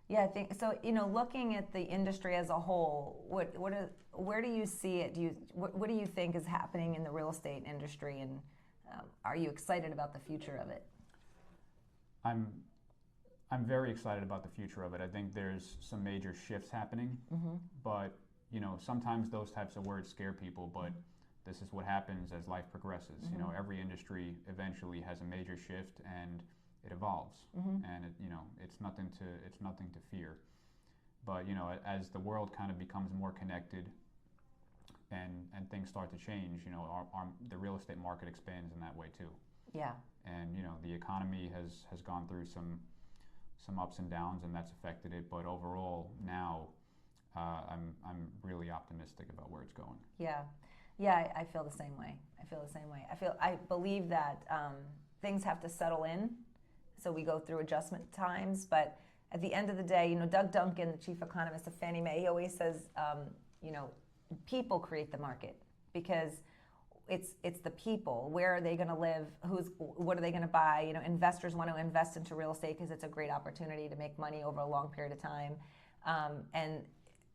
Yeah, I think so. Looking at the industry as a whole, where do you see it? What do you think is happening in the real estate industry, and are you excited about the future of it? I'm I'm very excited about the future of it. I think there's some major shifts happening, but sometimes those types of words scare people, but this is what happens as life progresses. Every industry eventually has a major shift and it evolves, and it's nothing to fear. But as the world kind of becomes more connected and things start to change, the real estate market expands in that way too. Yeah. And the economy has gone through some ups and downs, and that's affected it. But overall, now I'm really optimistic about where it's going. Yeah. Yeah, I feel the same way. I believe that things have to settle in, so we go through adjustment times. But at the end of the day, Doug Duncan, the chief economist of Fannie Mae, he always says, people create the market, because it's the people. Where are they going to live? What are they going to buy? Investors want to invest into real estate because it's a great opportunity to make money over a long period of time, and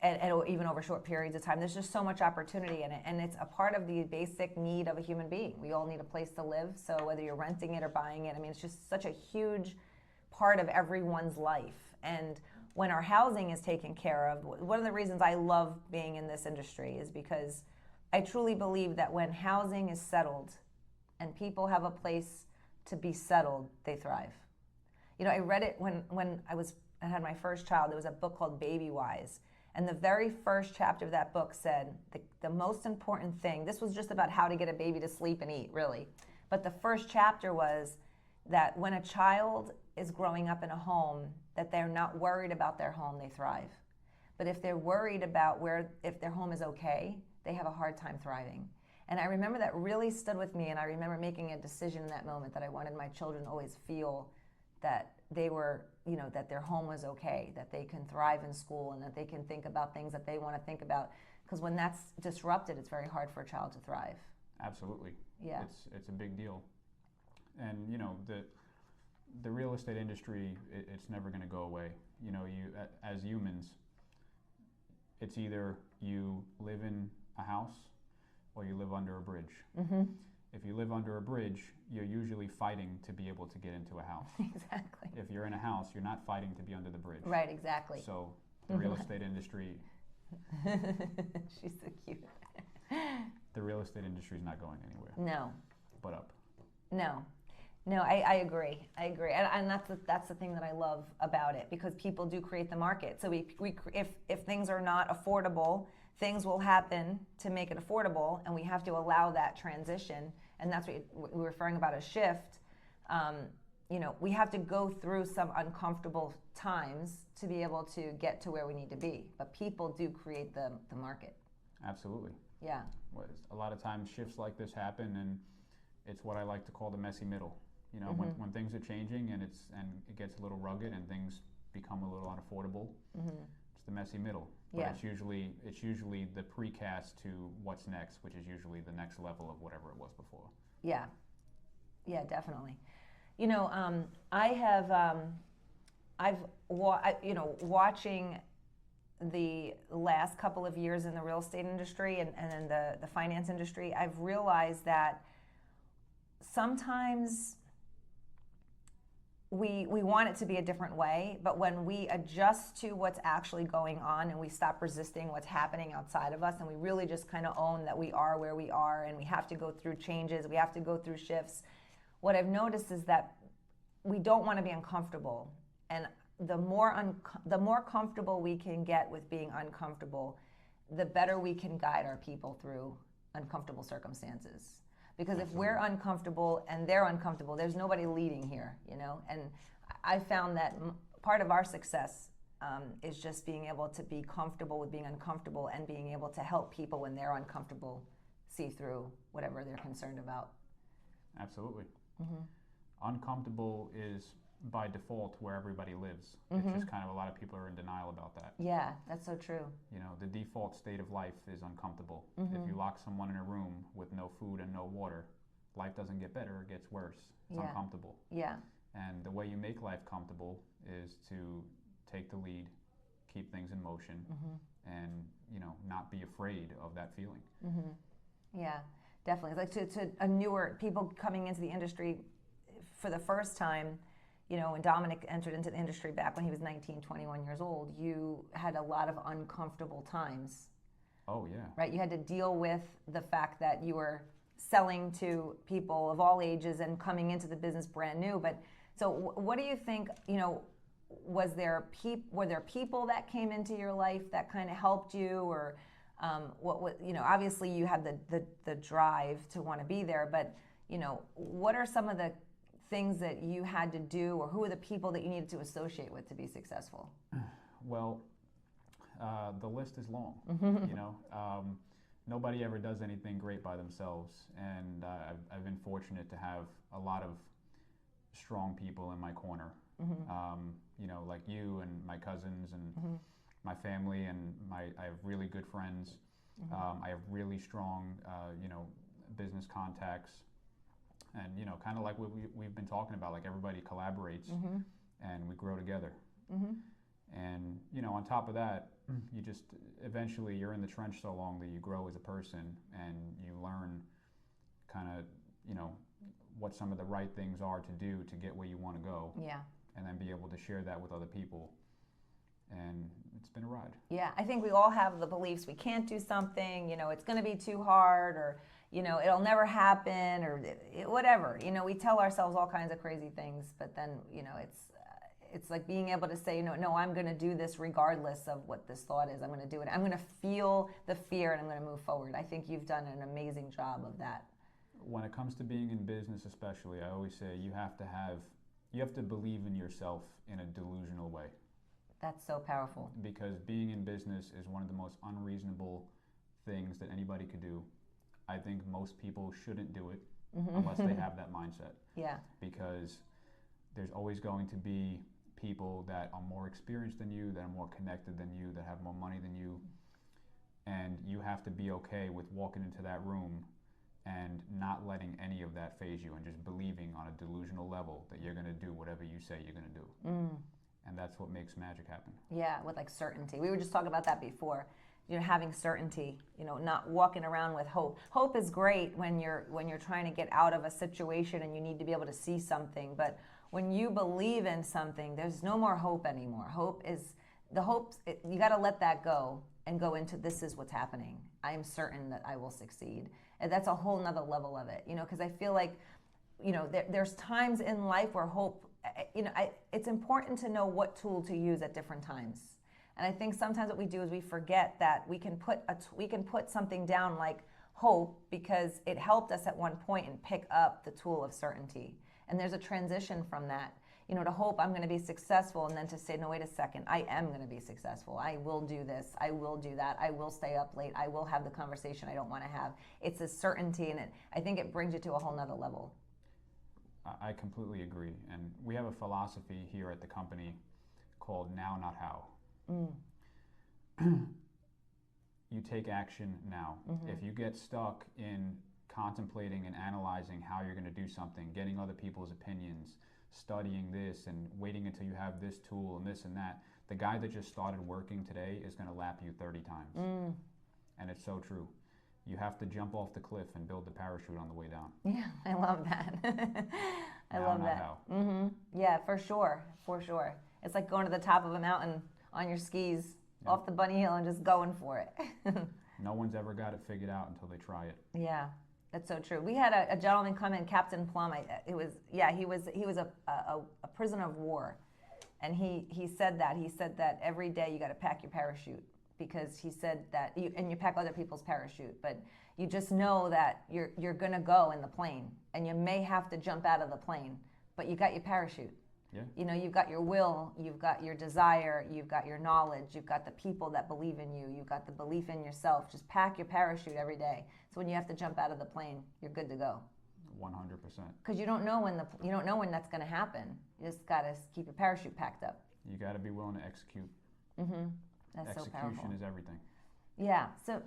even over short periods of time. There's just so much opportunity in it, and it's a part of the basic need of a human being. We all need a place to live, so whether you're renting it or buying it, it's just such a huge part of everyone's life. And when our housing is taken care of, one of the reasons I love being in this industry is because I truly believe that when housing is settled and people have a place to be settled, they thrive. I read it when I had my first child. There was a book called Baby Wise. And the very first chapter of that book said the most important thing, this was just about how to get a baby to sleep and eat, really. But the first chapter was that when a child is growing up in a home, that they're not worried about their home, they thrive. But if they're worried about if their home is okay, they have a hard time thriving. And I remember that really stood with me, and I remember making a decision in that moment that I wanted my children to always feel that they were, that their home was okay, that they can thrive in school, and that they can think about things that they want to think about. Because when that's disrupted, it's very hard for a child to thrive. Absolutely. Yeah. It's a big deal. And the real estate industry, it's never going to go away. You as humans, it's either you live in a house or you live under a bridge. If you live under a bridge, you're usually fighting to be able to get into a house. Exactly. If you're in a house, you're not fighting to be under the bridge. Right, exactly. So the real estate industry... She's so cute. The real estate industry is not going anywhere. No. But up. No, I agree. And that's the thing that I love about it, because people do create the market. So if things are not affordable, things will happen to make it affordable, and we have to allow that transition. And that's what we're referring about, a shift. We have to go through some uncomfortable times to be able to get to where we need to be. But people do create the market. Absolutely. Yeah. A lot of times shifts like this happen, and it's what I like to call the messy middle. When things are changing and it gets a little rugged and things become a little unaffordable, it's the messy middle. But it's usually the precast to what's next, which is usually the next level of whatever it was before. Yeah, definitely. Watching the last couple of years in the real estate industry and in the finance industry, I've realized that sometimes we want it to be a different way, but when we adjust to what's actually going on and we stop resisting what's happening outside of us, and we really just kind of own that we are where we are and we have to go through changes, we have to go through shifts, what I've noticed is that we don't want to be uncomfortable. And the more comfortable we can get with being uncomfortable, the better we can guide our people through uncomfortable circumstances. Because if we're uncomfortable and they're uncomfortable, there's nobody leading here, And I found that part of our success is just being able to be comfortable with being uncomfortable and being able to help people when they're uncomfortable see through whatever they're concerned about. Absolutely. Uncomfortable is by default where everybody lives. It's just kind of a lot of people are in denial about that. Yeah, that's so true. The default state of life is uncomfortable. If you lock someone in a room with no food and no water, life doesn't get better, it gets worse. It's uncomfortable. Yeah. And the way you make life comfortable is to take the lead, keep things in motion, and not be afraid of that feeling. Yeah, definitely. Like to a newer people coming into the industry for the first time, when Dominick entered into the industry back when he was 19, 21 years old, you had a lot of uncomfortable times. Oh, yeah. Right? You had to deal with the fact that you were selling to people of all ages and coming into the business brand new. But so what do you think, were there people that came into your life that kind of helped you, or obviously you had the drive to want to be there, but what are some of the things that you had to do, or who are the people that you needed to associate with to be successful? Well, the list is long. Nobody ever does anything great by themselves, and I've been fortunate to have a lot of strong people in my corner. Like you and my cousins and my family, and I have really good friends. I have really strong, business contacts, and kind of like what we've been talking about. Like, everybody collaborates, and we grow together. And on top of that, you just eventually you're in the trench so long that you grow as a person, and you learn kind of what some of the right things are to do to get where you want to go. Yeah. And then be able to share that with other people. And it's been a ride. Yeah, I think we all have the beliefs we can't do something, it's going to be too hard, or it'll never happen, or whatever. We tell ourselves all kinds of crazy things, but then it's like being able to say, no, I'm going to do this regardless of what this thought is. I'm going to do it. I'm going to feel the fear, and I'm going to move forward. I think you've done an amazing job of that. When it comes to being in business, especially, I always say you have to believe in yourself in a delusional way. That's so powerful. Because being in business is one of the most unreasonable things that anybody could do. I think most people shouldn't do it unless they have that mindset. Yeah. Because there's always going to be people that are more experienced than you, that are more connected than you, that have more money than you. And you have to be okay with walking into that room and not letting any of that faze you, and just believing on a delusional level that you're going to do whatever you say you're going to do. And that's what makes magic happen. Yeah, with like certainty. We were just talking about that before. Having certainty, not walking around with hope. Hope is great when you're trying to get out of a situation and you need to be able to see something. But when you believe in something, there's no more hope anymore. You got to let that go and go into, this is what's happening. I am certain that I will succeed. And that's a whole nother level of it, because I feel like, there's times in life where hope, it's important to know what tool to use at different times. And I think sometimes what we do is we forget that we can put something down like hope, because it helped us at one point, and pick up the tool of certainty. And there's a transition from that, to hope I'm going to be successful, and then to say, no, wait a second, I am going to be successful. I will do this. I will do that. I will stay up late. I will have the conversation I don't want to have. It's a certainty, and I think it brings you to a whole nother level. I completely agree. And we have a philosophy here at the company called now, not how. You take action now. If you get stuck in contemplating and analyzing how you're going to do something, getting other people's opinions, studying this and waiting until you have this tool and this and that, the guy that just started working today is going to lap you 30 times. And it's so true. You have to jump off the cliff and build the parachute on the way down. Yeah, I love that. I love that. How. Yeah, for sure. It's like going to the top of a mountain on your skis, off the bunny hill, and just going for it. No one's ever got it figured out until they try it. Yeah, that's so true. We had a gentleman come in, Captain Plum. He was a prisoner of war, and he said that every day you got to pack your parachute, because he said that you pack other people's parachute, but you just know that you're gonna go in the plane, and you may have to jump out of the plane, but you got your parachute. Yeah. You've got your will, you've got your desire, you've got your knowledge, you've got the people that believe in you, you've got the belief in yourself. Just pack your parachute every day. So when you have to jump out of the plane, you're good to go. 100%. Because you don't know when that's going to happen. You just got to keep your parachute packed up. You got to be willing to execute. That's so powerful. Execution is everything. Yeah. So